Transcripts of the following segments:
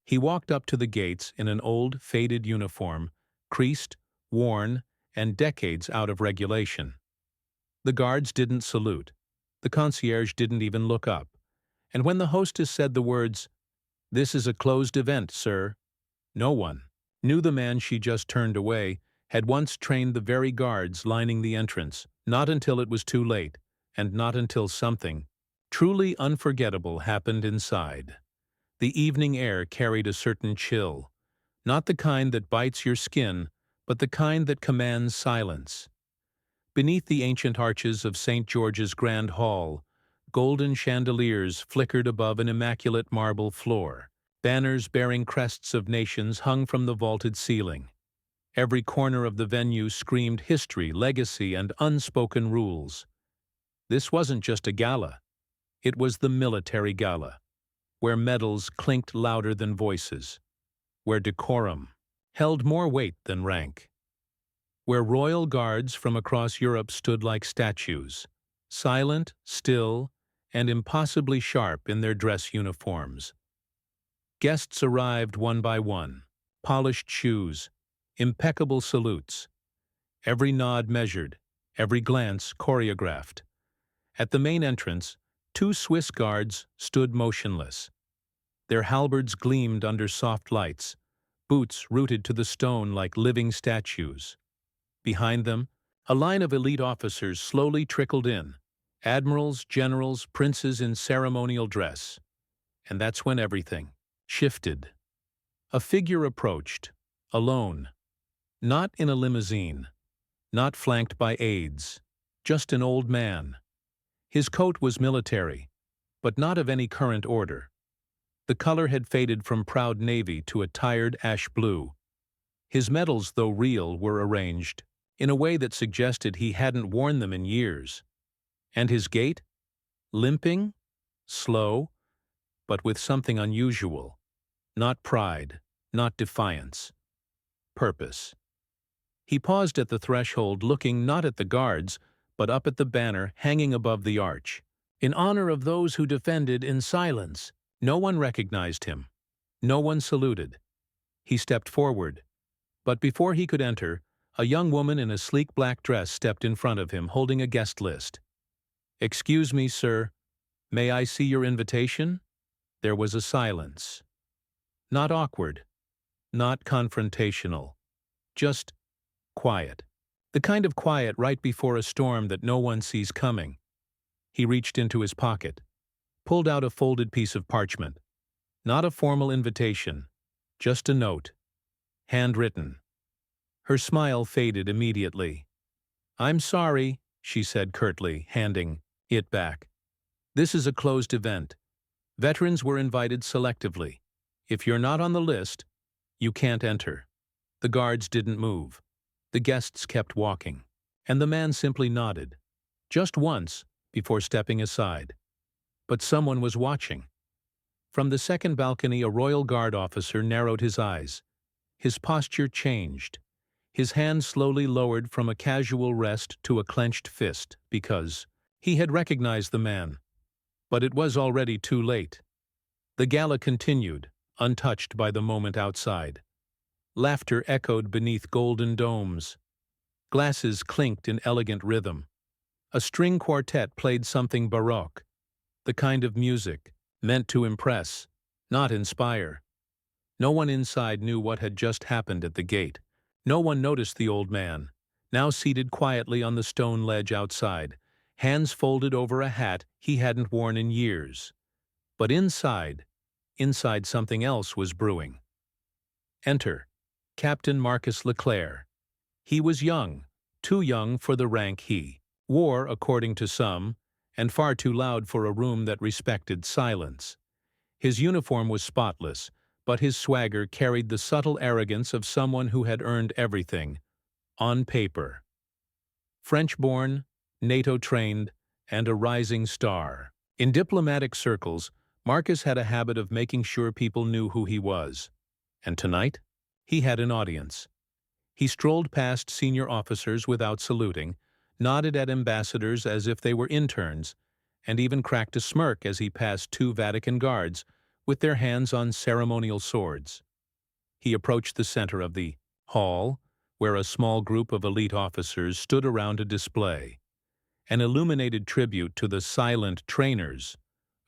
He walked up to the gates in an old, faded uniform, creased, worn, and decades out of regulation. The guards didn't salute. The concierge didn't even look up. And when the hostess said the words, "This is a closed event, sir," no one knew the man she just turned away had once trained the very guards lining the entrance, not until it was too late, and not until something truly unforgettable happened inside. The evening air carried a certain chill, not the kind that bites your skin, but the kind that commands silence. Beneath the ancient arches of St. George's Grand Hall, golden chandeliers flickered above an immaculate marble floor. Banners bearing crests of nations hung from the vaulted ceiling. Every corner of the venue screamed history, legacy, and unspoken rules. This wasn't just a gala. It was the military gala, where medals clinked louder than voices, where decorum held more weight than rank, where royal guards from across Europe stood like statues, silent, still, and impossibly sharp in their dress uniforms. Guests arrived one by one, polished shoes, impeccable salutes, every nod measured, every glance choreographed. At the main entrance, 2 Swiss guards stood motionless. Their halberds gleamed under soft lights, boots rooted to the stone like living statues. Behind them, a line of elite officers slowly trickled in, admirals, generals, princes in ceremonial dress. And that's when everything shifted. A figure approached, alone, not in a limousine, not flanked by aides, just an old man. His coat was military, but not of any current order. The color had faded from proud navy to a tired ash blue. His medals, though real, were arranged in a way that suggested he hadn't worn them in years. And his gait? Limping, slow, but with something unusual. Not pride, not defiance. Purpose. He paused at the threshold, looking not at the guards, but up at the banner hanging above the arch. In honor of those who defended in silence. No one recognized him. No one saluted. He stepped forward. But before he could enter, a young woman in a sleek black dress stepped in front of him, holding a guest list. "Excuse me, sir. May I see your invitation?" There was a silence. Not awkward. Not confrontational. Just quiet. The kind of quiet right before a storm that no one sees coming. He reached into his pocket, pulled out a folded piece of parchment. Not a formal invitation, just a note. Handwritten. Her smile faded immediately. "I'm sorry," she said curtly, handing it back. "This is a closed event. Veterans were invited selectively. If you're not on the list, you can't enter." The guards didn't move. The guests kept walking. And the man simply nodded. Just once, before stepping aside. But someone was watching. From the second balcony, a Royal Guard officer narrowed his eyes. His posture changed. His hand slowly lowered from a casual rest to a clenched fist, because he had recognized the man. But it was already too late. The gala continued, untouched by the moment outside. Laughter echoed beneath golden domes. Glasses clinked in elegant rhythm. A string quartet played something baroque, the kind of music meant to impress, not inspire. No one inside knew what had just happened at the gate. No one noticed the old man, now seated quietly on the stone ledge outside, hands folded over a hat he hadn't worn in years. But inside something else was brewing. Enter Captain Marcus Leclerc. He was young, too young for the rank he wore, according to some, and far too loud for a room that respected silence. His uniform was spotless, but his swagger carried the subtle arrogance of someone who had earned everything, on paper. French-born, NATO-trained, and a rising star. In diplomatic circles, Marcus had a habit of making sure people knew who he was. And tonight, he had an audience. He strolled past senior officers without saluting, nodded at ambassadors as if they were interns, and even cracked a smirk as he passed 2 Vatican guards with their hands on ceremonial swords. He approached the center of the hall, where a small group of elite officers stood around a display, an illuminated tribute to the silent trainers,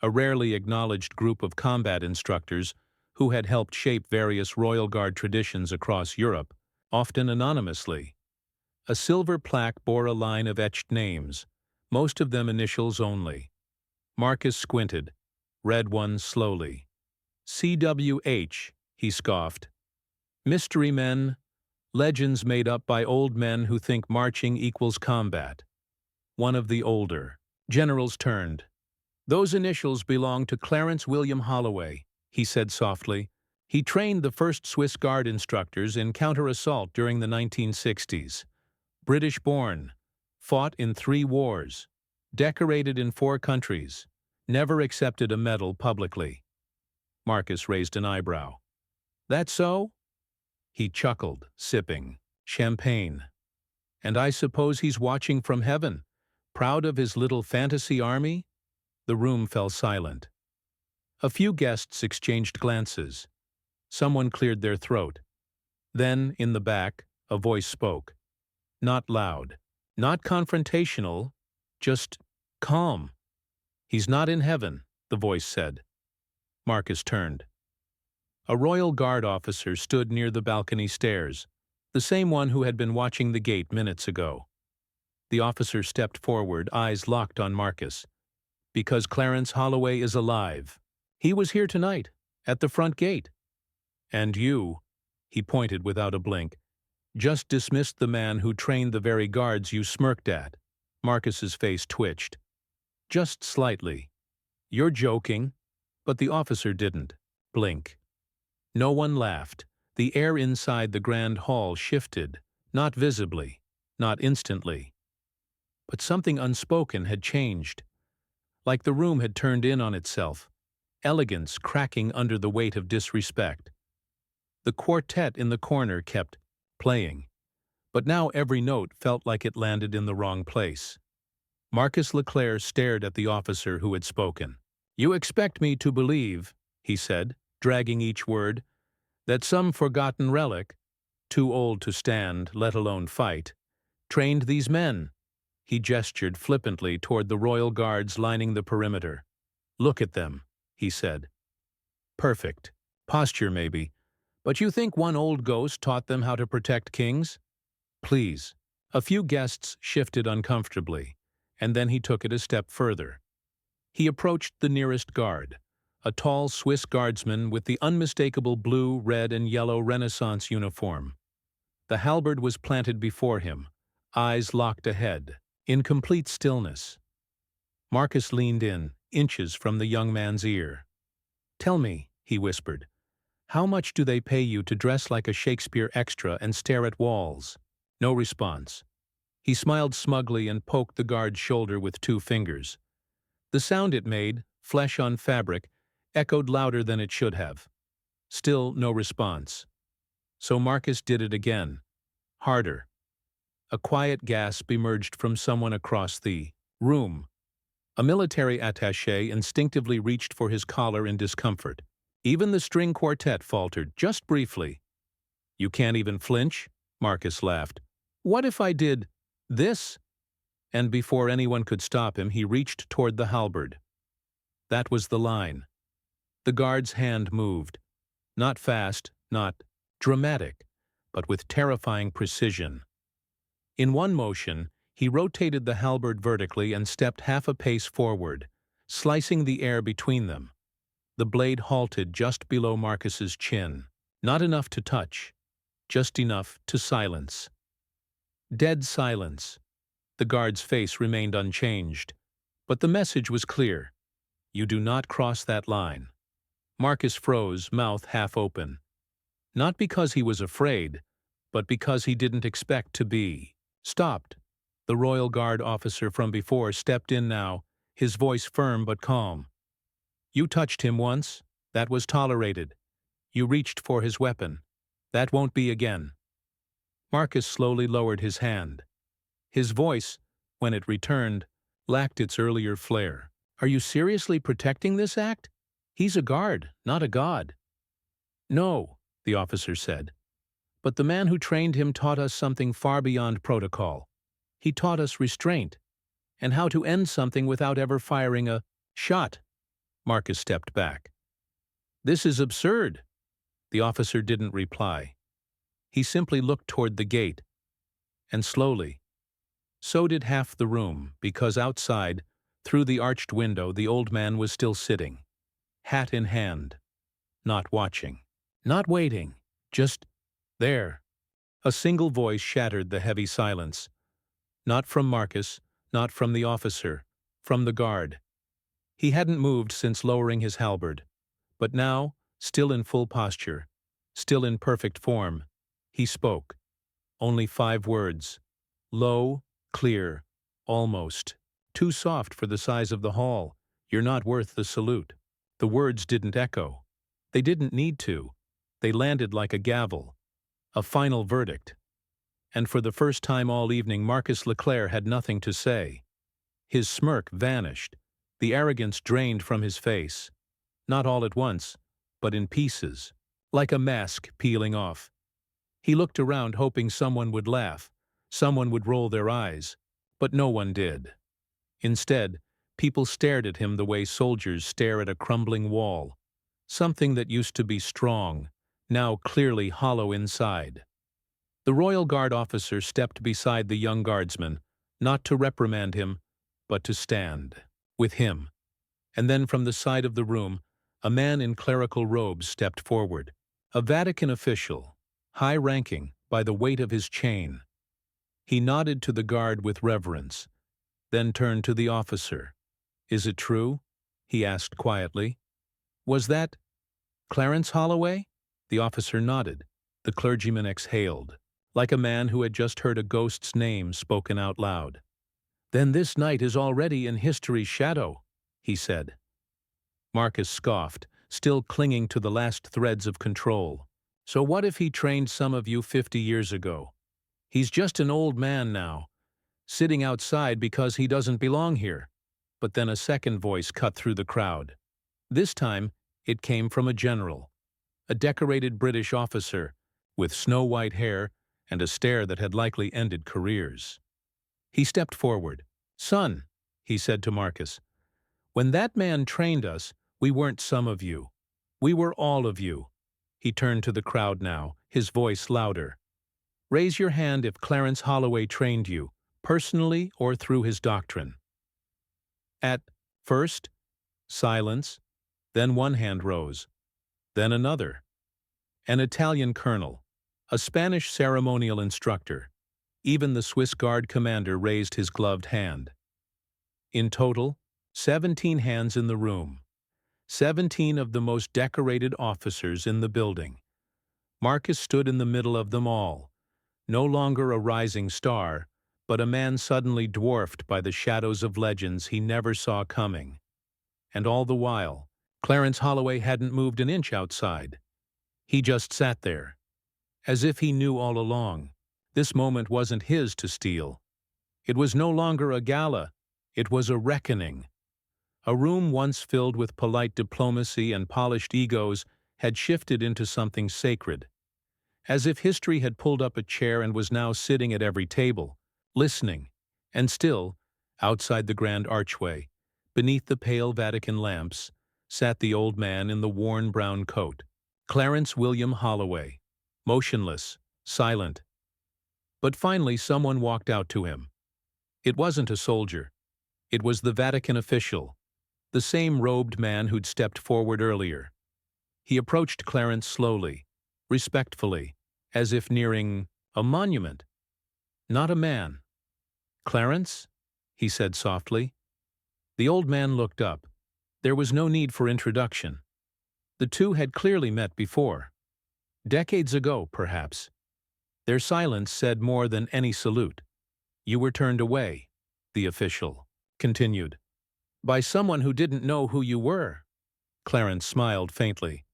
a rarely acknowledged group of combat instructors who had helped shape various Royal Guard traditions across Europe, often anonymously. A silver plaque bore a line of etched names, most of them initials only. Marcus squinted, read one slowly. CWH, he scoffed. Mystery men, legends made up by old men who think marching equals combat. One of the older generals turned. Those initials belong to Clarence William Holloway, he said softly. He trained the first Swiss Guard instructors in counter-assault during the 1960s. British-born, fought in 3 wars, decorated in 4 countries, never accepted a medal publicly. Marcus raised an eyebrow. That so? He chuckled, sipping champagne. And I suppose he's watching from heaven, proud of his little fantasy army? The room fell silent. A few guests exchanged glances. Someone cleared their throat. Then, in the back, a voice spoke. Not loud, not confrontational, just calm. He's not in heaven, the voice said. Marcus turned. A Royal Guard officer stood near the balcony stairs, the same one who had been watching the gate minutes ago. The officer stepped forward, eyes locked on Marcus. Because Clarence Holloway is alive. He was here tonight, at the front gate. And you, he pointed without a blink, just dismissed the man who trained the very guards you smirked at. Marcus's face twitched. Just slightly. You're joking. But the officer didn't blink. No one laughed. The air inside the grand hall shifted, not visibly, not instantly. But something unspoken had changed. Like the room had turned in on itself, elegance cracking under the weight of disrespect. The quartet in the corner kept playing, but now every note felt like it landed in the wrong place. Marcus Leclerc stared at the officer who had spoken. You expect me to believe, he said, dragging each word, that some forgotten relic, too old to stand, let alone fight, trained these men. He gestured flippantly toward the Royal Guards lining the perimeter. Look at them, he said. Perfect. Posture, maybe. But you think one old ghost taught them how to protect kings? Please. A few guests shifted uncomfortably, and then he took it a step further. He approached the nearest guard, a tall Swiss guardsman with the unmistakable blue, red, and yellow Renaissance uniform. The halberd was planted before him, eyes locked ahead, in complete stillness. Marcus leaned in, inches from the young man's ear. Tell me, he whispered, how much do they pay you to dress like a Shakespeare extra and stare at walls? No response. He smiled smugly and poked the guard's shoulder with 2 fingers. The sound it made, flesh on fabric, echoed louder than it should have. Still no response. So Marcus did it again, harder. A quiet gasp emerged from someone across the room. A military attaché instinctively reached for his collar in discomfort. Even the string quartet faltered, just briefly. You can't even flinch? Marcus laughed. What if I did this? And before anyone could stop him, he reached toward the halberd. That was the line. The guard's hand moved. Not fast, not dramatic, but with terrifying precision. In one motion, he rotated the halberd vertically and stepped half a pace forward, slicing the air between them. The blade halted just below Marcus's chin, not enough to touch, just enough to silence. Dead silence. The guard's face remained unchanged, but the message was clear. You do not cross that line. Marcus froze, mouth half open. Not because he was afraid, but because he didn't expect to be. Stopped. The Royal Guard officer from before stepped in now, his voice firm but calm. You touched him once. That was tolerated. You reached for his weapon. That won't be again. Marcus slowly lowered his hand. His voice, when it returned, lacked its earlier flair. Are you seriously protecting this act? He's a guard, not a god. No, the officer said. But the man who trained him taught us something far beyond protocol. He taught us restraint, and how to end something without ever firing a shot. Marcus stepped back. This is absurd. The officer didn't reply. He simply looked toward the gate, and slowly. So did half the room, because outside, through the arched window, the old man was still sitting, hat in hand, not watching, not waiting, just there. A single voice shattered the heavy silence. Not from Marcus, not from the officer, from the guard. He hadn't moved since lowering his halberd, but now, still in full posture, still in perfect form, he spoke. Only 5 words. Low, clear, almost. Too soft for the size of the hall. You're not worth the salute. The words didn't echo. They didn't need to. They landed like a gavel. A final verdict. And for the first time all evening, Marcus Leclerc had nothing to say. His smirk vanished. The arrogance drained from his face. Not all at once, but in pieces, like a mask peeling off. He looked around hoping someone would laugh, someone would roll their eyes, but no one did. Instead, people stared at him the way soldiers stare at a crumbling wall, something that used to be strong, now clearly hollow inside. The Royal Guard officer stepped beside the young guardsman, not to reprimand him, but to stand with him. And then from the side of the room, a man in clerical robes stepped forward, a Vatican official, high-ranking by the weight of his chain. He nodded to the guard with reverence, then turned to the officer. "Is it true?" he asked quietly. "Was that Clarence Holloway?" The officer nodded. The clergyman exhaled, like a man who had just heard a ghost's name spoken out loud. "Then this night is already in history's shadow," he said. Marcus scoffed, still clinging to the last threads of control. "So what if he trained some of you 50 years ago? He's just an old man now, sitting outside because he doesn't belong here." But then a second voice cut through the crowd. This time, it came from a general, a decorated British officer, with snow-white hair and a stare that had likely ended careers. He stepped forward. "Son," he said to Marcus, "when that man trained us, we weren't some of you. We were all of you." He turned to the crowd now, his voice louder. "Raise your hand if Clarence Holloway trained you, personally or through his doctrine." At first, silence, then one hand rose, then another. An Italian colonel, a Spanish ceremonial instructor, even the Swiss Guard commander raised his gloved hand. In total, 17 hands in the room. 17 of the most decorated officers in the building. Marcus stood in the middle of them all, no longer a rising star, but a man suddenly dwarfed by the shadows of legends he never saw coming. And all the while, Clarence Holloway hadn't moved an inch outside. He just sat there, as if he knew all along. This moment wasn't his to steal. It was no longer a gala, it was a reckoning. A room once filled with polite diplomacy and polished egos had shifted into something sacred. As if history had pulled up a chair and was now sitting at every table, listening. And still, outside the grand archway, beneath the pale Vatican lamps, sat the old man in the worn brown coat, Clarence William Holloway, motionless, silent. But finally someone walked out to him. It wasn't a soldier. It was the Vatican official, the same robed man who'd stepped forward earlier. He approached Clarence slowly, respectfully, as if nearing a monument. Not a man. "Clarence?" he said softly. The old man looked up. There was no need for introduction. The two had clearly met before. Decades ago, perhaps. Their silence said more than any salute. "You were turned away," the official continued. "By someone who didn't know who you were." Clarence smiled faintly.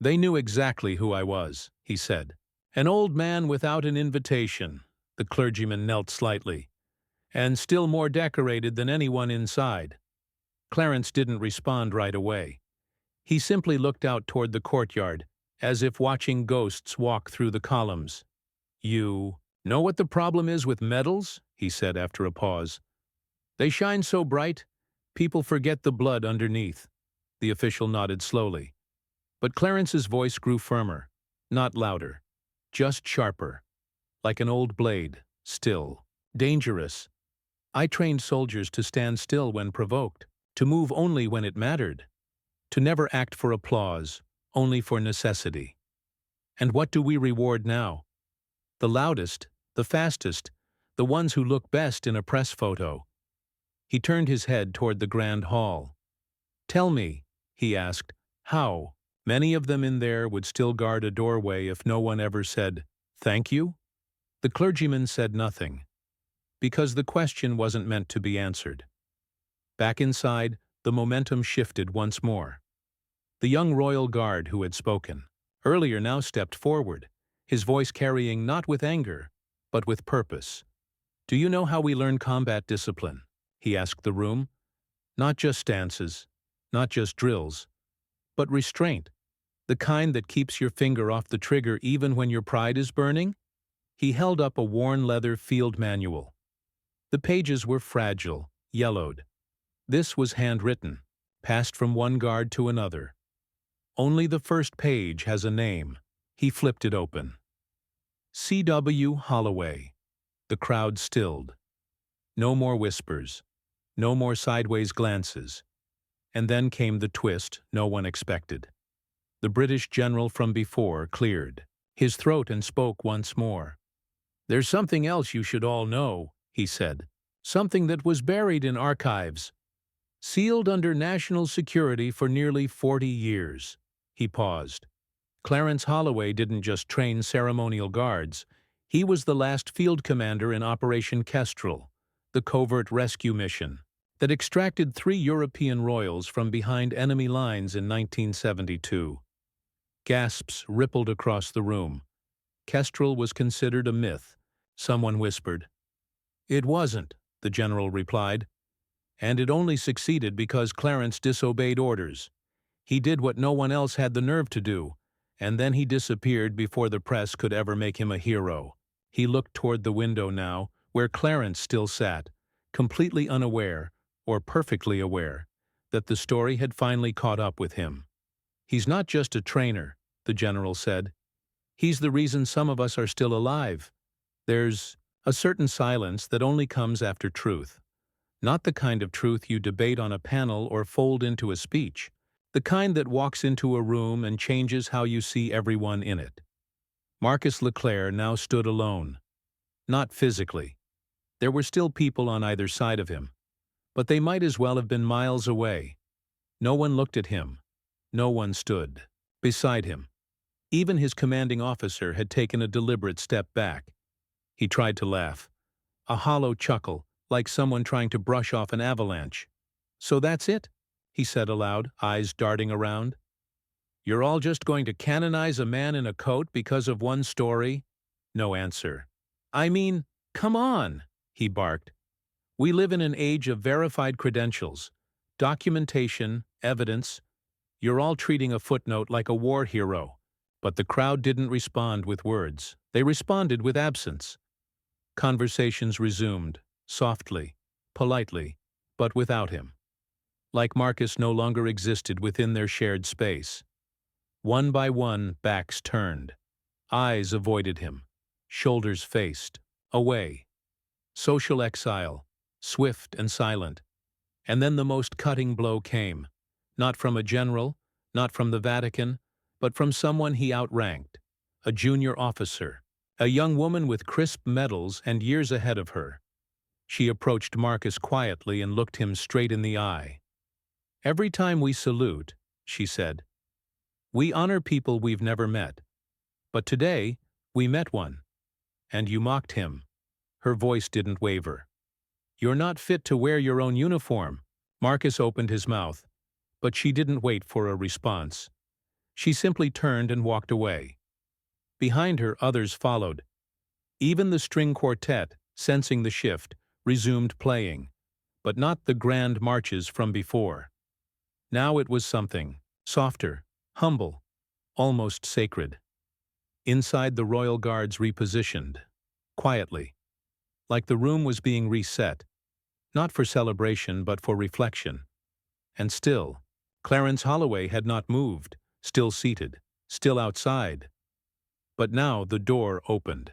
"They knew exactly who I was," he said. "An old man without an invitation." The clergyman knelt slightly. "And still more decorated than anyone inside." Clarence didn't respond right away. He simply looked out toward the courtyard, as if watching ghosts walk through the columns. "You know what the problem is with medals?" he said after a pause. "They shine so bright, people forget the blood underneath." The official nodded slowly. But Clarence's voice grew firmer, not louder, just sharper, like an old blade, still, dangerous. "I trained soldiers to stand still when provoked, to move only when it mattered, to never act for applause, only for necessity. And what do we reward now? The loudest, the fastest, the ones who look best in a press photo." He turned his head toward the grand hall. "Tell me," he asked, "how many of them in there would still guard a doorway if no one ever said, 'Thank you'?" The clergyman said nothing, because the question wasn't meant to be answered. Back inside, the momentum shifted once more. The young royal guard who had spoken earlier now stepped forward, his voice carrying not with anger, but with purpose. "Do you know how we learn combat discipline?" he asked the room. "Not just stances, not just drills, but restraint, the kind that keeps your finger off the trigger even when your pride is burning?" He held up a worn leather field manual. The pages were fragile, yellowed. This was handwritten, passed from one guard to another. Only the first page has a name. He flipped it open. C.W. Holloway. The crowd stilled. No more whispers. No more sideways glances. And then came the twist no one expected. The British general from before cleared his throat and spoke once more. "There's something else you should all know," he said. "Something that was buried in archives, sealed under national security for nearly 40 years. He paused. Clarence Holloway didn't just train ceremonial guards. He was the last field commander in Operation Kestrel, the covert rescue mission that extracted 3 European royals from behind enemy lines in 1972. Gasps rippled across the room. Kestrel was considered a myth, someone whispered. "It wasn't," the general replied. "And it only succeeded because Clarence disobeyed orders. He did what no one else had the nerve to do, and then he disappeared before the press could ever make him a hero." He looked toward the window now, where Clarence still sat, completely unaware, or perfectly aware, that the story had finally caught up with him. "He's not just a trainer," the general said. "He's the reason some of us are still alive. There's a certain silence that only comes after truth. Not the kind of truth you debate on a panel or fold into a speech. The kind that walks into a room and changes how you see everyone in it." Marcus Leclerc now stood alone. Not physically. There were still people on either side of him, but they might as well have been miles away. No one looked at him. No one stood beside him. Even his commanding officer had taken a deliberate step back. He tried to laugh. A hollow chuckle, like someone trying to brush off an avalanche. "So that's it?" he said aloud, eyes darting around. "You're all just going to canonize a man in a coat because of one story?" No answer. "I mean, come on," he barked. "We live in an age of verified credentials, documentation, evidence. You're all treating a footnote like a war hero." But the crowd didn't respond with words. They responded with absence. Conversations resumed, softly, politely, but without him. Like Marcus no longer existed within their shared space. One by one, backs turned. Eyes avoided him. Shoulders faced. Away. Social exile. Swift and silent. And then the most cutting blow came. Not from a general, not from the Vatican, but from someone he outranked. A junior officer. A young woman with crisp medals and years ahead of her. She approached Marcus quietly and looked him straight in the eye. "Every time we salute," she said, "we honor people we've never met. But today, we met one. And you mocked him." Her voice didn't waver. "You're not fit to wear your own uniform." Marcus opened his mouth, but she didn't wait for a response. She simply turned and walked away. Behind her, others followed. Even the string quartet, sensing the shift, resumed playing, but not the grand marches from before. Now it was something softer, humble, almost sacred. Inside, the royal guards repositioned, quietly, like the room was being reset, not for celebration but for reflection. And still, Clarence Holloway had not moved, still seated, still outside. But now the door opened.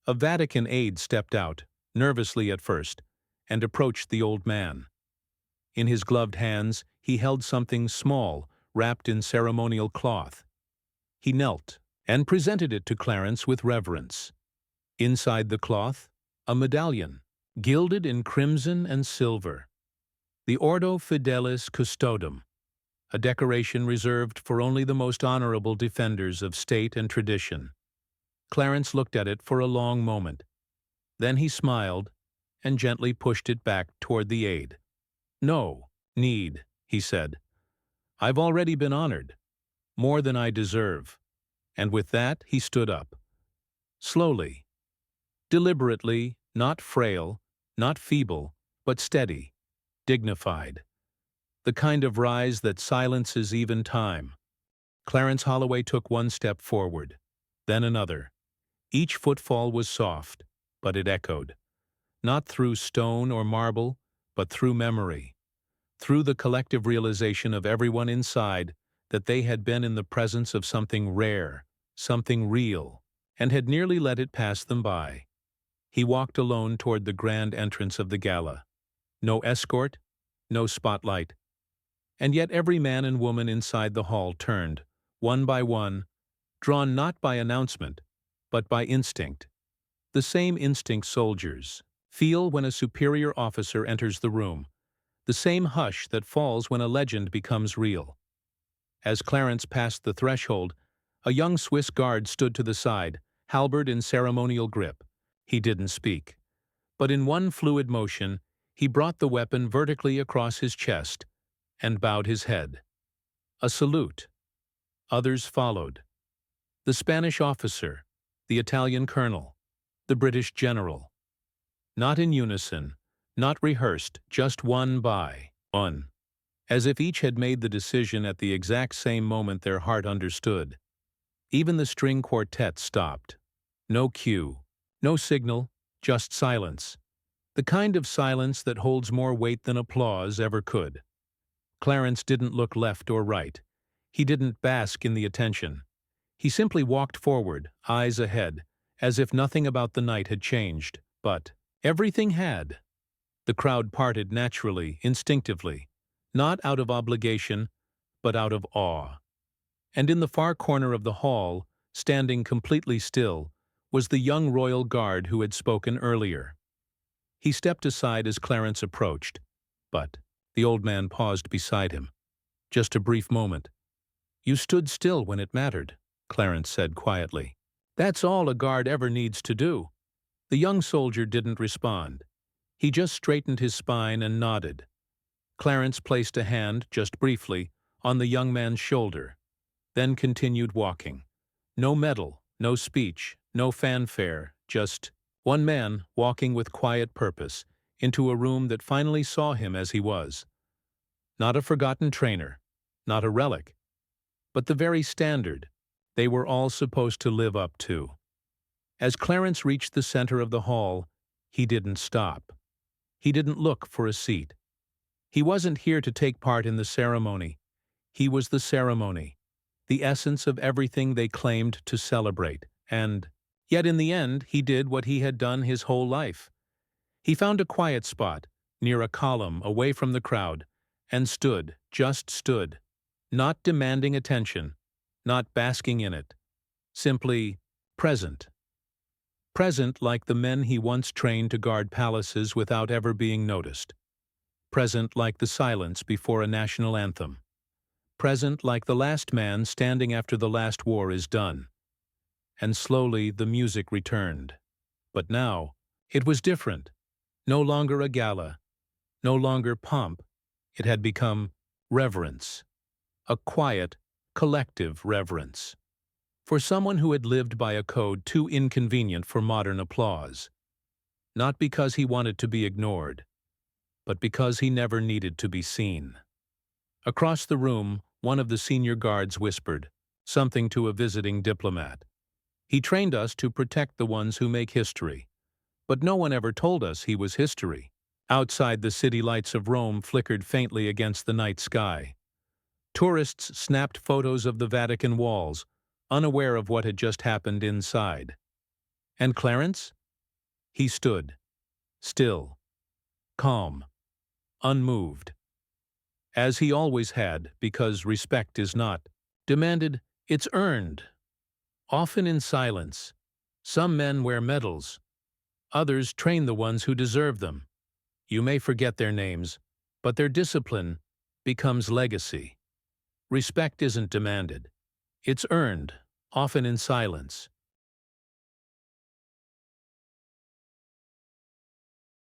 A Vatican aide stepped out, nervously at first, and approached the old man. In his gloved hands, he held something small, wrapped in ceremonial cloth. He knelt and presented it to Clarence with reverence. Inside the cloth, a medallion, gilded in crimson and silver. The Ordo Fidelis Custodum, a decoration reserved for only the most honorable defenders of state and tradition. Clarence looked at it for a long moment. Then he smiled and gently pushed it back toward the aide. "No need," he said. "I've already been honored, more than I deserve." And with that, he stood up. Slowly, deliberately, not frail, not feeble, but steady, dignified. The kind of rise that silences even time. Clarence Holloway took one step forward, then another. Each footfall was soft, but it echoed. Not through stone or marble, but through memory. Through the collective realization of everyone inside that they had been in the presence of something rare, something real, and had nearly let it pass them by. He walked alone toward the grand entrance of the gala. No escort, no spotlight. And yet every man and woman inside the hall turned, one by one, drawn not by announcement, but by instinct. The same instinct soldiers feel when a superior officer enters the room, the same hush that falls when a legend becomes real. As Clarence passed the threshold, a young Swiss guard stood to the side, halberd in ceremonial grip. He didn't speak, but in one fluid motion, he brought the weapon vertically across his chest and bowed his head. A salute. Others followed. The Spanish officer, the Italian colonel, the British general. Not in unison, not rehearsed, just one by one, as if each had made the decision at the exact same moment their heart understood. Even the string quartet stopped. No cue, no signal, just silence. The kind of silence that holds more weight than applause ever could. Clarence didn't look left or right. He didn't bask in the attention. He simply walked forward, eyes ahead, as if nothing about the night had changed, but everything had. The crowd parted naturally, instinctively, not out of obligation, but out of awe. And in the far corner of the hall, standing completely still, was the young royal guard who had spoken earlier. He stepped aside as Clarence approached, but the old man paused beside him. Just a brief moment. "You stood still when it mattered," Clarence said quietly. "That's all a guard ever needs to do." The young soldier didn't respond. He just straightened his spine and nodded. Clarence placed a hand, just briefly, on the young man's shoulder, then continued walking. No medal, no speech, no fanfare, just one man walking with quiet purpose into a room that finally saw him as he was. Not a forgotten trainer, not a relic, but the very standard they were all supposed to live up to. As Clarence reached the center of the hall, he didn't stop. He didn't look for a seat. He wasn't here to take part in the ceremony. He was the ceremony, the essence of everything they claimed to celebrate, and yet in the end he did what he had done his whole life. He found a quiet spot, near a column, away from the crowd, and stood, just stood, not demanding attention, not basking in it, simply present. Present like the men he once trained to guard palaces without ever being noticed. Present like the silence before a national anthem. Present like the last man standing after the last war is done. And slowly the music returned. But now, it was different. No longer a gala, no longer pomp. It had become reverence. A quiet, collective reverence. For someone who had lived by a code too inconvenient for modern applause. Not because he wanted to be ignored, but because he never needed to be seen. Across the room, one of the senior guards whispered, something to a visiting diplomat. He trained us to protect the ones who make history. But no one ever told us he was history. Outside, the city lights of Rome flickered faintly against the night sky. Tourists snapped photos of the Vatican walls, unaware of what had just happened inside. And Clarence? He stood, still, calm, unmoved. As he always had, because respect is not demanded, it's earned, often in silence. Some men wear medals. Others train the ones who deserve them. You may forget their names, but their discipline becomes legacy. Respect isn't demanded. It's earned, often in silence.